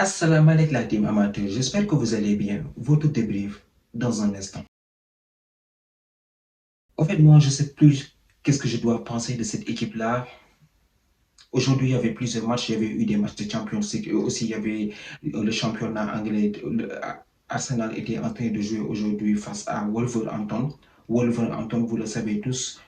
Assalamu alaikum la team amateur, j'espère que vous allez bien. Votre débrief dans un instant. En fait, moi, je ne sais plus qu'est-ce que je dois penser de cette équipe-là. Aujourd'hui, il y avait plusieurs matchs. Il y avait eu des matchs de Champions League. Aussi, il y avait le championnat anglais. Arsenal était en train de jouer aujourd'hui face à Wolverhampton. Wolverhampton, vous le savez tous,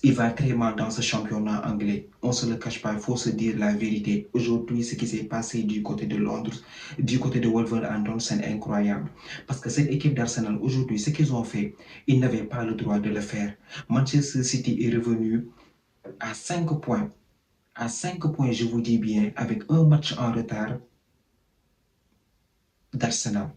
il va très mal dans ce championnat anglais. On ne se le cache pas, il faut se dire la vérité. Aujourd'hui, ce qui s'est passé du côté de Londres, du côté de Wolverhampton, c'est incroyable. Parce que cette équipe d'Arsenal, aujourd'hui, ce qu'ils ont fait, ils n'avaient pas le droit de le faire. Manchester City est revenu à 5 points. À 5 points, je vous dis bien, avec un match en retard d'Arsenal.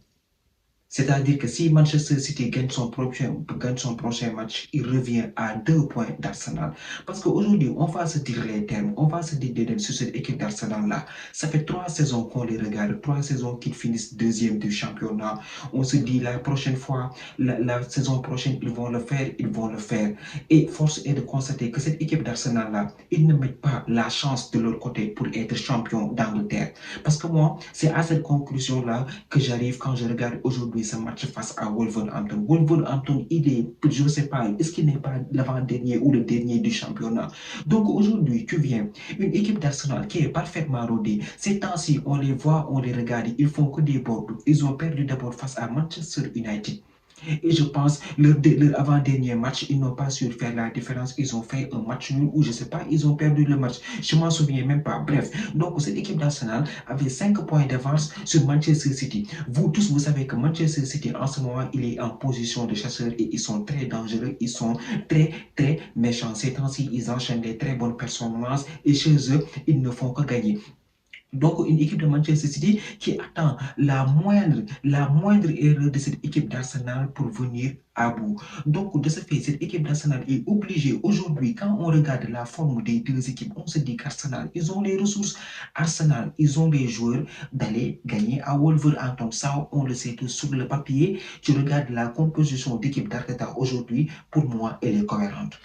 C'est-à-dire que si Manchester City gagne son prochain match, il revient à 2 points d'Arsenal. Parce qu'aujourd'hui, on va se dire les termes, on va se dire sur cette équipe d'Arsenal-là. Ça fait 3 saisons qu'on les regarde, 3 saisons qu'ils finissent deuxième du championnat. On se dit la prochaine fois, la saison prochaine, ils vont le faire, ils vont le faire. Et force est de constater que cette équipe d'Arsenal-là, ils ne mettent pas la chance de leur côté pour être champion d'Angleterre. Parce que moi, c'est à cette conclusion-là que j'arrive quand je regarde aujourd'hui ce match face à Wolverhampton. Wolverhampton, il est, je ne sais pas, est-ce qu'il n'est pas l'avant-dernier ou le dernier du championnat? Donc aujourd'hui, tu viens, une équipe d'Arsenal qui est parfaitement rodée. Ces temps-ci, on les voit, on les regarde, ils font que des bords. Ils ont perdu d'abord face à Manchester United. Et je pense, leur avant-dernier match, ils n'ont pas su faire la différence. Ils ont fait un match nul ou je ne sais pas, ils ont perdu le match. Je ne m'en souviens même pas. Bref, donc cette équipe d'Arsenal avait 5 points d'avance sur Manchester City. Vous tous, vous savez que Manchester City, en ce moment, il est en position de chasseur et ils sont très dangereux. Ils sont très, très méchants. Ces temps-ci, ils enchaînent des très bonnes performances et chez eux, ils ne font que gagner. Donc, une équipe de Manchester City qui attend la moindre erreur de cette équipe d'Arsenal pour venir à bout. Donc, de ce fait, cette équipe d'Arsenal est obligée aujourd'hui, quand on regarde la forme des deux équipes, on se dit qu'Arsenal, ils ont les ressources. Arsenal, ils ont les joueurs d'aller gagner à Wolverhampton. Ça, on le sait tous sur le papier. Tu regardes la composition d'équipe d'Arteta aujourd'hui, pour moi, elle est cohérente.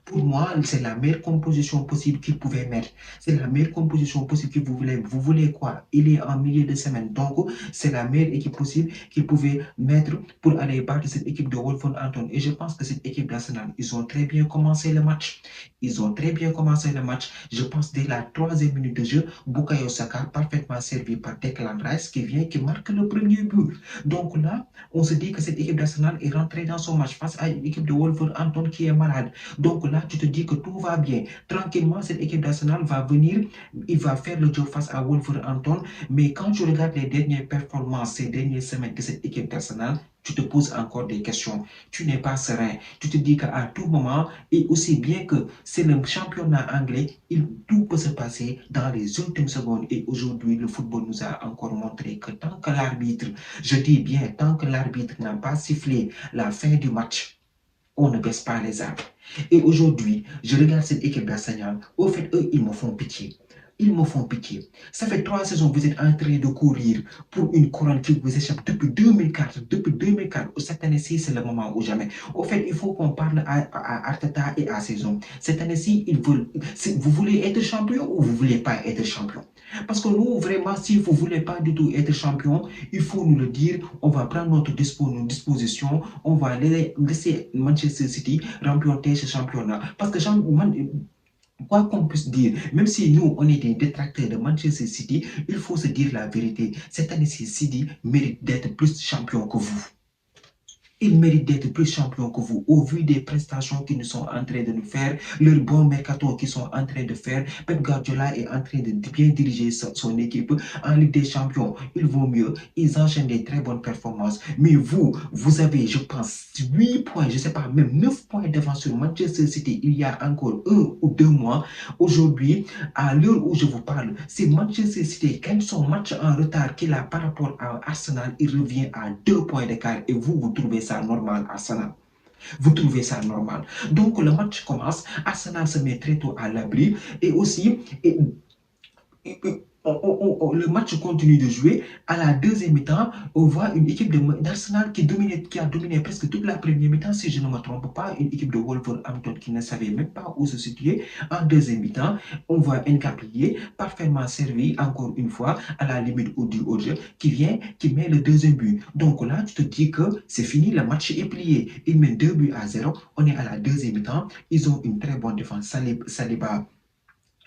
Pour moi, c'est la meilleure composition possible qu'il pouvait mettre. C'est la meilleure composition possible que vous voulez. Vous voulez quoi? Il est en milieu de semaine. Donc, c'est la meilleure équipe possible qu'il pouvait mettre pour aller battre cette équipe de Wolverhampton. Et je pense que cette équipe d'Arsenal, ils ont très bien commencé le match. Ils ont très bien commencé le match. Je pense dès la 3e minute de jeu, Bukayo Saka, parfaitement servi par Declan Rice, qui marque le premier but. Donc là, on se dit que cette équipe d'Arsenal est rentrée dans son match face à une équipe de Wolverhampton qui est malade. Donc là, tu te dis que tout va bien. Tranquillement, cette équipe d'Arsenal va venir, il va faire le job face à Wolverhampton. Mais quand tu regardes les dernières performances, ces dernières semaines de cette équipe d'Arsenal, tu te poses encore des questions. Tu n'es pas serein. Tu te dis qu'à tout moment, et aussi bien que c'est le championnat anglais, tout peut se passer dans les ultimes secondes. Et aujourd'hui, le football nous a encore montré que tant que l'arbitre, je dis bien, tant que l'arbitre n'a pas sifflé la fin du match, on ne baisse pas les armes. Et aujourd'hui, je regarde cette équipe d'Arsenal. Au fait, eux, ils me font pitié. Ils me font pitié. Ça fait 3 saisons que vous êtes en train de courir pour une couronne qui vous échappe depuis 2004. Depuis 2004, cette année-ci, c'est le moment ou jamais. Au fait, il faut qu'on parle à Arteta et à ses hommes. Cette année-ci, vous voulez être champion ou vous ne voulez pas être champion? Parce que nous, vraiment, si vous ne voulez pas du tout être champion, il faut nous le dire. On va prendre notre disposition. On va laisser Manchester City remporter ce championnat. Parce que quoi qu'on puisse dire, même si nous, on est des détracteurs de Manchester City, il faut se dire la vérité. Cette année-ci, City mérite d'être plus champion que vous. Ils méritent d'être plus champions que vous au vu des prestations qu'ils sont en train de nous faire, leurs bons mercato qu'ils sont en train de faire. Pep Guardiola est en train de bien diriger son équipe en Ligue des Champions. Il vaut mieux, ils enchaînent des très bonnes performances. Mais vous avez, je pense, 8 points, je ne sais pas, même 9 points d'avance sur Manchester City il y a encore 1 ou 2 mois. Aujourd'hui, à l'heure où je vous parle, si Manchester City gagne son match en retard qu'il a par rapport à Arsenal, il revient à 2 points d'écart et vous trouvez ça normal, Arsenal. Vous trouvez ça normal. Donc, le match commence. Arsenal se met très tôt à l'abri. Et aussi, le match continue de jouer. À la deuxième mi-temps, on voit une équipe d'Arsenal qui a dominé presque toute la première mi-temps, si je ne me trompe pas, une équipe de Wolverhampton qui ne savait même pas où se situer. En deuxième mi-temps, on voit Nkaplie parfaitement servi, encore une fois, à la limite du haut-jeu, qui met le deuxième but. Donc là, tu te dis que c'est fini, le match est plié. Ils mettent 2 buts à 0. On est à la deuxième mi-temps. Ils ont une très bonne défense. Saliba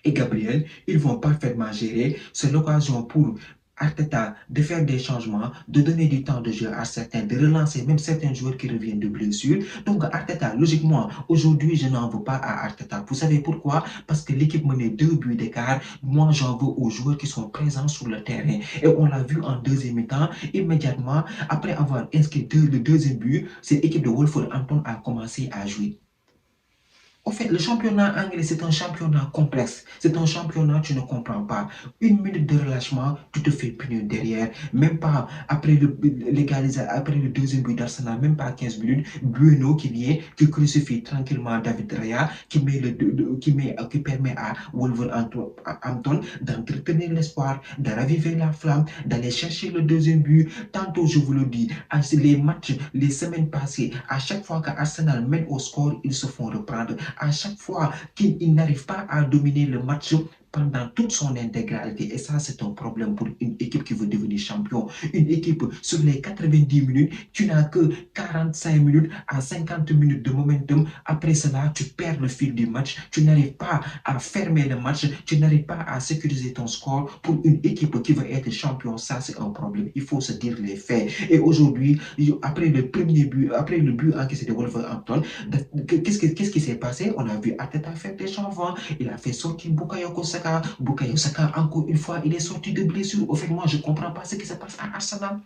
et Gabriel, ils vont parfaitement gérer. C'est l'occasion pour Arteta de faire des changements, de donner du temps de jeu à certains, de relancer même certains joueurs qui reviennent de blessure. Donc Arteta, logiquement, aujourd'hui, je n'en veux pas à Arteta. Vous savez pourquoi? Parce que l'équipe menait 2 buts d'écart. Moi, j'en veux aux joueurs qui sont présents sur le terrain. Et on l'a vu en deuxième mi-temps, immédiatement, après avoir inscrit le deuxième but, cette équipe de Wolverhampton a commencé à jouer. En fait, le championnat anglais, c'est un championnat complexe. C'est un championnat, tu ne comprends pas. Une minute de relâchement, tu te fais punir derrière. Même pas après après le deuxième but d'Arsenal, même pas 15 minutes. Bueno qui vient, qui crucifie tranquillement David Raya, qui permet à Wolverhampton d'entretenir l'espoir, de raviver la flamme, d'aller chercher le deuxième but. Tantôt, je vous le dis, les matchs, les semaines passées, à chaque fois qu'Arsenal mène au score, ils se font reprendre. À chaque fois qu'il n'arrive pas à dominer le match pendant toute son intégralité. Et ça, c'est un problème pour une équipe qui veut devenir champion. Une équipe, sur les 90 minutes, tu n'as que 45 minutes à 50 minutes de momentum. Après cela, tu perds le fil du match. Tu n'arrives pas à fermer le match. Tu n'arrives pas à sécuriser ton score. Pour une équipe qui veut être champion, ça, c'est un problème. Il faut se dire les faits. Et aujourd'hui, après le but encaissé de Wolverhampton, qu'est-ce qui s'est passé? On a vu Arteta faire des changements. Il a fait sortir Bukayo Saka. Bukayo Saka, encore une fois, il est sorti de blessure. Au fait, moi, je ne comprends pas ce qui se passe à Arsenal.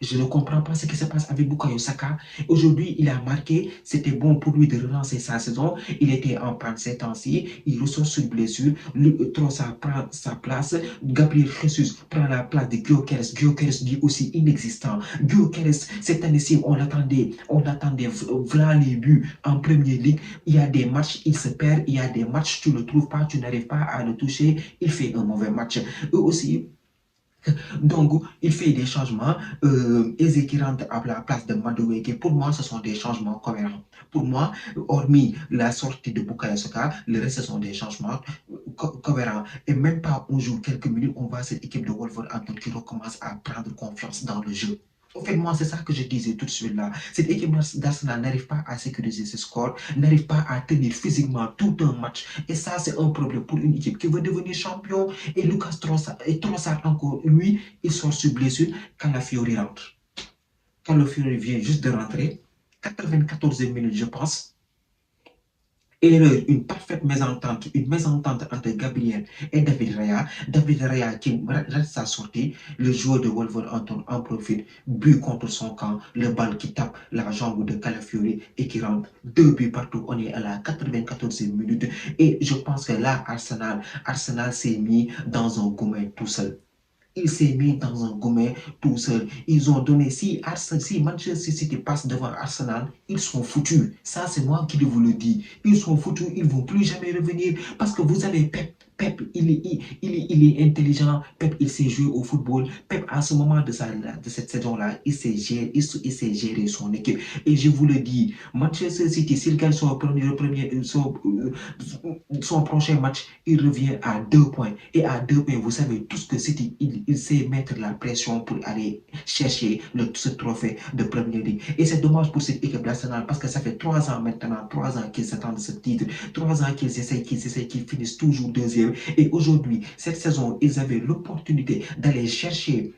Je ne comprends pas ce qui se passe avec Bukayo Saka. Aujourd'hui, il a marqué. C'était bon pour lui de relancer sa saison. Il était en panne ces temps-ci. Il ressort sur blessure. Trossard prend sa place. Gabriel Jesus prend la place de Gyökeres. Gyökeres dit aussi inexistant. Gyökeres, cette année-ci, on l'attendait. Voilà les buts en Premier League. Il y a des matchs, il se perd. Il y a des matchs, tu ne le trouves pas, tu n'arrives pas à le toucher. Il fait un mauvais match. Eux aussi, donc, il fait des changements. Eze qui rentre à la place de Madueke. Pour moi, ce sont des changements cohérents. Pour moi, hormis la sortie de Bukayo Saka, le reste, ce sont des changements cohérents. Et même pas, on joue quelques minutes, on voit cette équipe de Wolverhampton qui recommence à prendre confiance dans le jeu. En fait, moi, c'est ça que je disais tout de suite là. Cette équipe d'Arsenal n'arrive pas à sécuriser ce score, n'arrive pas à tenir physiquement tout un match. Et ça, c'est un problème pour une équipe qui veut devenir champion. Et Lucas Trossard encore, lui, il sort sur blessure quand la Fiori rentre. Quand le Fiori vient juste de rentrer, 94e minute, je pense. Erreur, une parfaite mésentente, entre Gabriel et David Raya. David Raya qui rate sa sortie, le joueur de Wolverhampton en profite, but contre son camp, le bal qui tape la jambe de Calafiori et qui rentre 2 buts partout. On est à la 94e minute et je pense que là, Arsenal s'est mis dans un gourmet tout seul. Il s'est mis dans un gourmet tout seul. Ils ont donné, si Manchester City passe devant Arsenal, ils sont foutus. Ça, c'est moi qui vous le dis. Ils sont foutus, ils ne vont plus jamais revenir parce que vous avez Pep. Pep, il est intelligent. Pep, il sait jouer au football. Pep, à ce moment de cette saison-là, il sait gérer son équipe. Et je vous le dis, Manchester City, s'il gagne son prochain match, il revient à 2 points. Et à 2 points, vous savez tous que City, il sait mettre la pression pour aller chercher ce trophée de Premier League. Et c'est dommage pour cette équipe d'Arsenal parce que ça fait 3 ans maintenant, 3 ans qu'ils attendent ce titre, 3 ans qu'ils essayent, qu'ils finissent toujours deuxième. Et aujourd'hui, cette saison, ils avaient l'opportunité d'aller chercher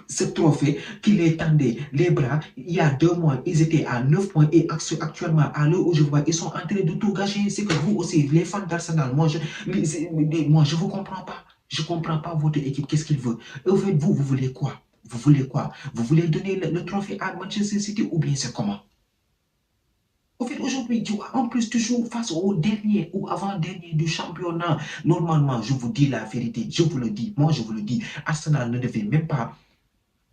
ce trophée qui les tendait les bras. Il y a 2 mois, ils étaient à 9 points et actuellement, à l'heure où je vois, ils sont en train de tout gâcher. C'est que vous aussi, les fans d'Arsenal, moi, je ne vous comprends pas. Je ne comprends pas votre équipe, qu'est-ce qu'il veut. Et au fait, vous voulez quoi? Vous voulez quoi? Vous voulez donner le trophée à Manchester City ou bien c'est comment? Au fait, aujourd'hui, tu vois, en plus, tu joues face au dernier ou avant-dernier du championnat. Normalement, je vous dis la vérité, je vous le dis, moi je vous le dis, Arsenal ne devait même pas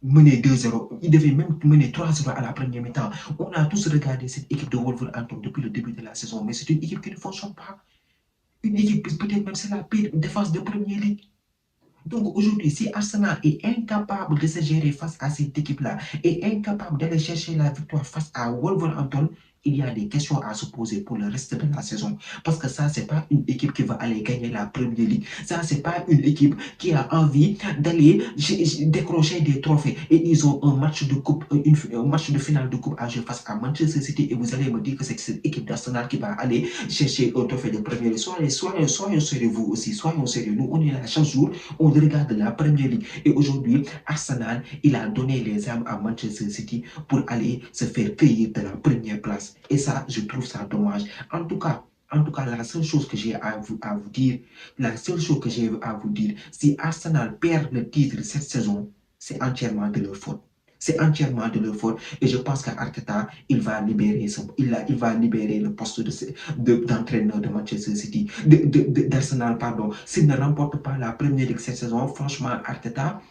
mener 2-0. Il devait même mener 3-0 à la première mi-temps. On a tous regardé cette équipe de Wolverhampton depuis le début de la saison, mais c'est une équipe qui ne fonctionne pas. Une équipe, peut-être même c'est la pire défense de Premier League. Donc aujourd'hui, si Arsenal est incapable de se gérer face à cette équipe-là, et incapable d'aller chercher la victoire face à Wolverhampton, il y a des questions à se poser pour le reste de la saison. Parce que ça, c'est pas une équipe qui va aller gagner la Premier League. Ça, c'est pas une équipe qui a envie d'aller décrocher des trophées. Et ils ont un match de coupe, un match de finale de coupe à jouer face à Manchester City. Et vous allez me dire que c'est cette équipe d'Arsenal qui va aller chercher un trophée de Premier League. Soyons sérieux vous aussi, soyons sérieux. Nous, on est là chaque jour, on regarde la Premier League. Et aujourd'hui, Arsenal, il a donné les armes à Manchester City pour aller se faire cueillir de la première place. Et ça, je trouve ça dommage. En tout cas, la seule chose que j'ai à vous dire, si Arsenal perd le titre cette saison, c'est entièrement de leur faute. C'est entièrement de leur faute. Et je pense qu'Arteta, il va libérer le poste d'entraîneur de Manchester City, d'Arsenal, pardon. S'il ne remporte pas la première ligue cette saison, franchement, Arteta,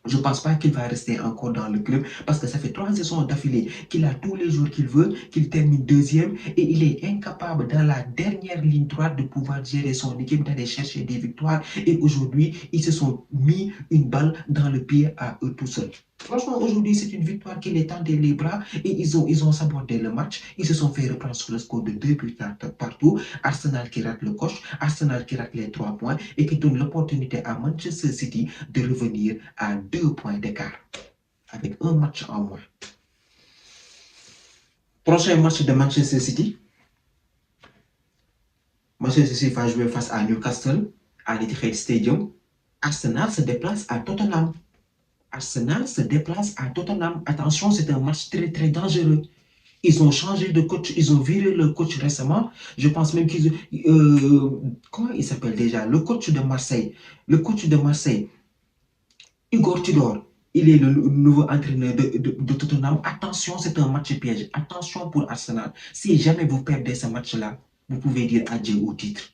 je ne pense pas qu'il va rester encore dans le club parce que ça fait 3 saisons d'affilée qu'il a tous les jours qu'il veut, qu'il termine deuxième et il est incapable dans la dernière ligne droite de pouvoir gérer son équipe, d'aller chercher des victoires. Et aujourd'hui, ils se sont mis une balle dans le pied à eux tout seuls. Franchement, aujourd'hui, c'est une victoire qui les tendait les bras et ils ont sabordé le match. Ils se sont fait reprendre sur le score de 2 buts partout. Arsenal qui rate le coche, Arsenal qui rate les 3 points et qui donne l'opportunité à Manchester City de revenir à 2 points d'écart avec un match en moins. Prochain match de Manchester City. Manchester City va jouer face à Newcastle à l'Etihad Stadium. Arsenal se déplace à Tottenham. Attention, c'est un match très très dangereux. Ils ont changé de coach, ils ont viré le coach récemment. Je pense même qu'ils... comment il s'appelle déjà? Le coach de Marseille. Igor Tudor. Il est le nouveau entraîneur de Tottenham. Attention, c'est un match piège. Attention pour Arsenal. Si jamais vous perdez ce match-là, vous pouvez dire adieu au titre.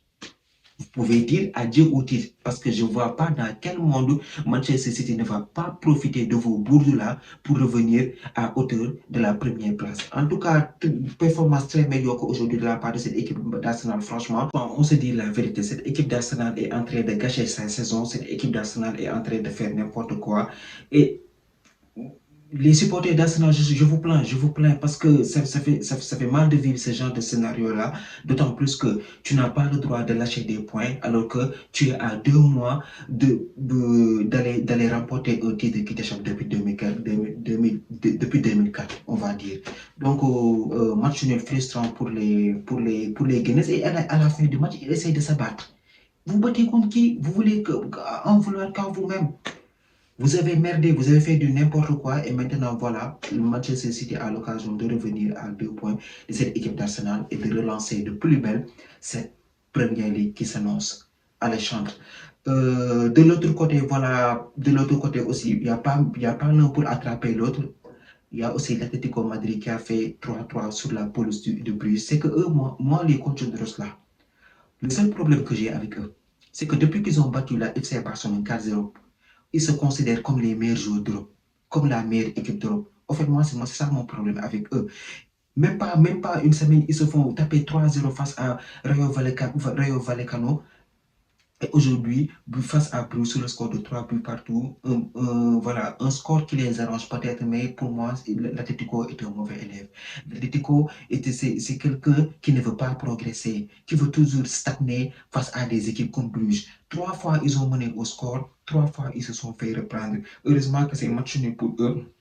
Parce que je ne vois pas dans quel monde Manchester City ne va pas profiter de vos bourdes-là pour revenir à hauteur de la première place. En tout cas, performance très médiocre aujourd'hui de la part de cette équipe d'Arsenal. Franchement, on se dit la vérité. Cette équipe d'Arsenal est en train de gâcher sa saison. Cette équipe d'Arsenal est en train de faire n'importe quoi. Et les supporters d'Arsenal, je vous plains parce que ça fait mal de vivre ce genre de scénario-là, d'autant plus que tu n'as pas le droit de lâcher des points alors que tu es à 2 mois d'aller remporter un titre qui t'échappe depuis 2004, on va dire. Donc, match nul frustrant pour les Guinness et à la fin du match, ils essayent de se battre. Vous battez contre qui? Vous voulez en vouloir qu'à vous-même. Vous avez merdé, vous avez fait du n'importe quoi et maintenant voilà, le Manchester City a l'occasion de revenir à 2 points de cette équipe d'Arsenal et de relancer de plus belle cette première ligue qui s'annonce alléchante. De l'autre côté, voilà, aussi, il n'y a pas l'un pour attraper l'autre. Il y a aussi l'Atlético Madrid qui a fait 3-3 sur la pelouse de Bruges. C'est que eux, moi, les coachs de là, le seul problème que j'ai avec eux, c'est que depuis qu'ils ont battu la FC Barcelone 4-0, ils se considèrent comme les meilleurs joueurs d'Europe, comme la meilleure équipe d'Europe. En fait, moi, c'est ça mon problème avec eux. Même pas une semaine, ils se font taper 3-0 face à Rayo Vallecano. Et aujourd'hui, face à Bruges sur le score de 3 buts partout, voilà, un score qui les arrange peut-être, mais pour moi, l'Atlético est un mauvais élève. L'Atlético, c'est quelqu'un qui ne veut pas progresser, qui veut toujours stagner face à des équipes comme Bruges. 3 fois, ils ont mené au score, 3 fois, ils se sont fait reprendre. Heureusement que c'est match nul pour eux.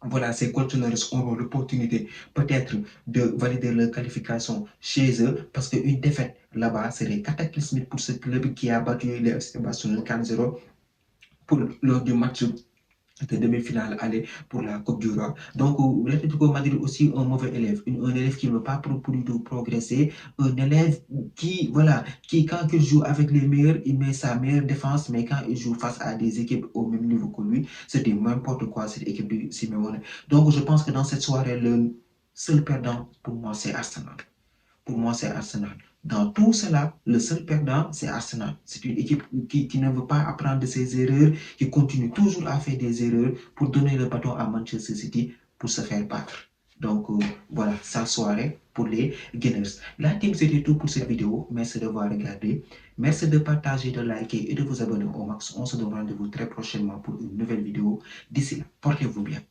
Voilà, ces coachs auront l'opportunité peut-être de valider leur qualification chez eux parce qu'une défaite là-bas serait cataclysmique pour ce club qui a battu le FC Barcelone 4-0 lors du match de demi-finale aller pour la Coupe du Roi. Donc, l'Atlético Madrid aussi un mauvais élève, un élève qui ne veut pas progresser, un élève qui, voilà, qui quand il joue avec les meilleurs, il met sa meilleure défense, mais quand il joue face à des équipes au même niveau que lui, c'était n'importe quoi cette équipe de Simeone. Donc, je pense que dans cette soirée, le seul perdant pour moi, c'est Arsenal. Dans tout cela, le seul perdant, c'est Arsenal. C'est une équipe qui ne veut pas apprendre de ses erreurs, qui continue toujours à faire des erreurs pour donner le bâton à Manchester City pour se faire battre. Donc, voilà, sa soirée pour les Gunners. La team, c'était tout pour cette vidéo. Merci d'avoir regardé. Merci de partager, de liker et de vous abonner au max. On se donne rendez-vous très prochainement pour une nouvelle vidéo. D'ici là, portez-vous bien.